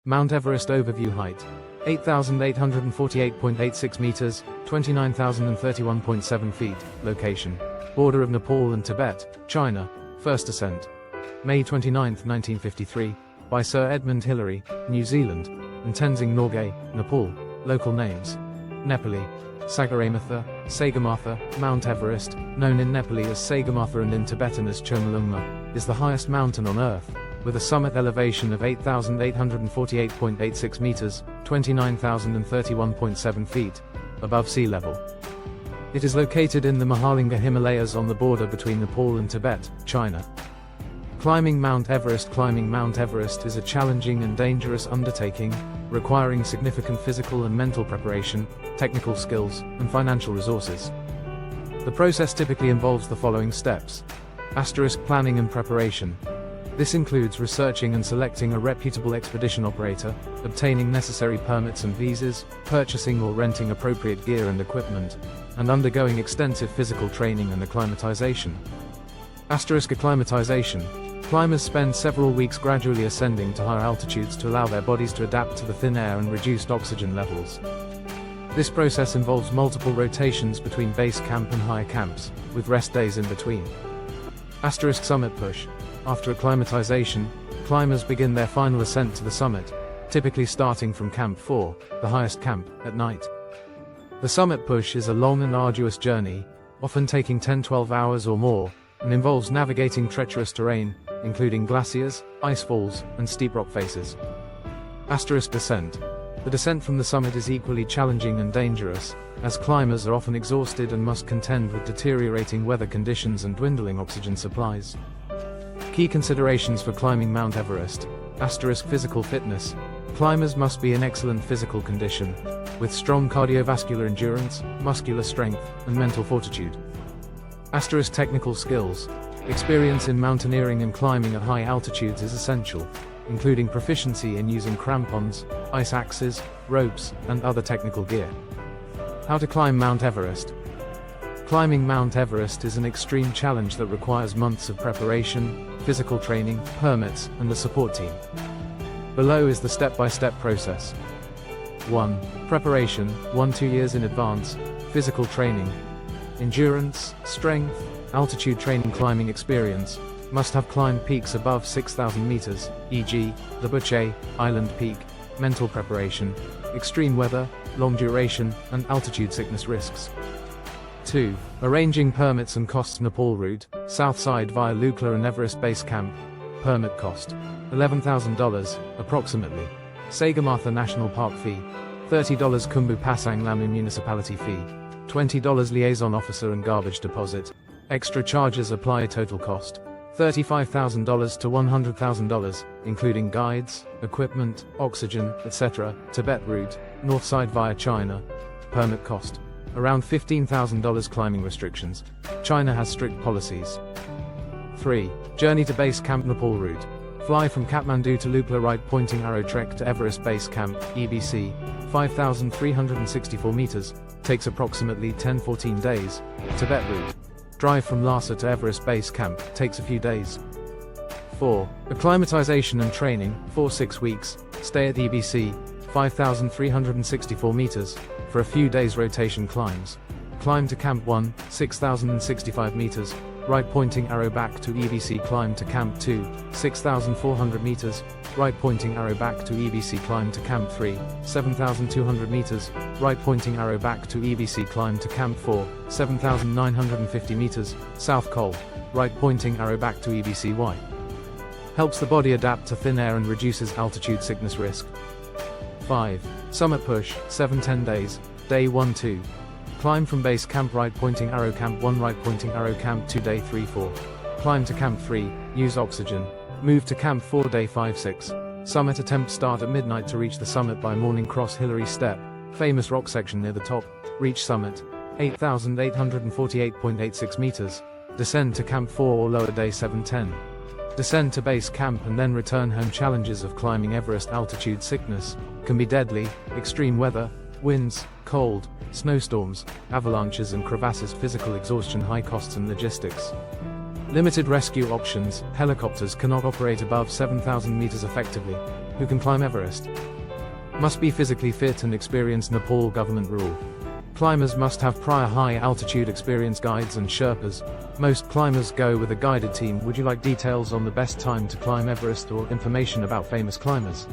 Mount Everest overview height: 8,848.86 meters, 29,031.7 feet. Location: border of Nepal and Tibet, China. First ascent: May 29, 1953, by Sir Edmund Hillary, New Zealand, and Tenzing Norgay, Nepal. Local names: Nepali, Sagarmatha, Sagarmatha. Mount Everest, known in Nepali as Sagarmatha and in Tibetan as Chomolungma, is the highest mountain on Earth, with a summit elevation of 8,848.86 meters, 29,031.7 feet, above sea level. It is located in the Mahalangur Himalayas on the border between Nepal and Tibet, China. Climbing Mount Everest. Climbing Mount Everest is a challenging and dangerous undertaking, requiring significant physical and mental preparation, technical skills, and financial resources. The process typically involves the following steps. Planning and preparation. This includes researching and selecting a reputable expedition operator, obtaining necessary permits and visas, purchasing or renting appropriate gear and equipment, and undergoing extensive physical training and acclimatization. Acclimatization. Climbers spend several weeks gradually ascending to higher altitudes to allow their bodies to adapt to the thin air and reduced oxygen levels. This process involves multiple rotations between base camp and higher camps, with rest days in between. Summit push. After acclimatization, climbers begin their final ascent to the summit, typically starting from Camp 4, the highest camp, at night. The summit push is a long and arduous journey, often taking 10-12 hours or more, and involves navigating treacherous terrain, including glaciers, ice falls, and steep rock faces. Descent. The descent from the summit is equally challenging and dangerous, as climbers are often exhausted and must contend with deteriorating weather conditions and dwindling oxygen supplies. Key considerations for climbing Mount Everest. Physical fitness. Climbers must be in excellent physical condition, with strong cardiovascular endurance, muscular strength, and mental fortitude. Technical skills. Experience in mountaineering and climbing at high altitudes is essential, including proficiency in using crampons, ice axes, ropes, and other technical gear. How to climb Mount Everest. Climbing Mount Everest is an extreme challenge that requires months of preparation, physical training, permits, and a support team. Below is the step-by-step process. 1. Preparation, 1-2 years in advance. Physical training. Endurance, strength, altitude training. Climbing experience. Must have climbed peaks above 6,000 meters, e.g., the Buche Island Peak. Mental preparation. Extreme weather, long duration, and altitude sickness risks. 2. Arranging permits and costs. Nepal route, south side via Lukla and Everest Base Camp. Permit cost: $11,000, approximately. Sagarmatha National Park fee: $30. Khumbu Pasang Lamu Municipality fee: $20. Liaison officer and garbage deposit. Extra charges apply. Total cost: $35,000 to $100,000, including guides, equipment, oxygen, etc. Tibet route, north side via China. Permit cost: around $15,000. Climbing restrictions. China has strict policies. 3. Journey to Base Camp. Nepal route. Fly from Kathmandu to Lukla. Right pointing arrow. Trek to Everest Base Camp, EBC, 5,364 meters, takes approximately 10-14 days. Tibet route. Drive from Lhasa to Everest Base Camp, takes a few days. 4. Acclimatization and training, 4-6 weeks, stay at EBC, 5,364 meters, for a few days. Rotation climbs. Climb to Camp 1, 6,065 meters, right pointing arrow back to EBC. Climb to Camp 2, 6,400 meters, right pointing arrow back to EBC. Climb to Camp 3, 7,200 meters, right pointing arrow back to EBC. Climb to Camp 4, 7,950 meters, South Col, right pointing arrow back to EBC. Why? Helps the body adapt to thin air and reduces altitude sickness risk. 5. Summit push, 7-10 days, day 1-2. Climb from base camp. Right pointing arrow Camp 1, right pointing arrow Camp 2, day 3-4. Climb to Camp 3, use oxygen. Move to Camp 4, day 5-6. Summit attempt. Start at midnight to reach the summit by morning. Cross Hillary Step, famous rock section near the top. Reach summit, 8,848.86 meters. Descend to Camp 4 or lower, day 7-10. Descend to base camp and then return home. Challenges of climbing Everest. Altitude sickness can be deadly. Extreme weather, winds, cold, snowstorms, avalanches and crevasses. Physical exhaustion. High costs and logistics. Limited rescue options. Helicopters cannot operate above 7,000 meters effectively. Who can climb Everest? Must be physically fit and experience Nepal government rule. Climbers must have prior high altitude experience. Guides and Sherpas. Most climbers go with a guided team. Would you like details on the best time to climb Everest or information about famous climbers?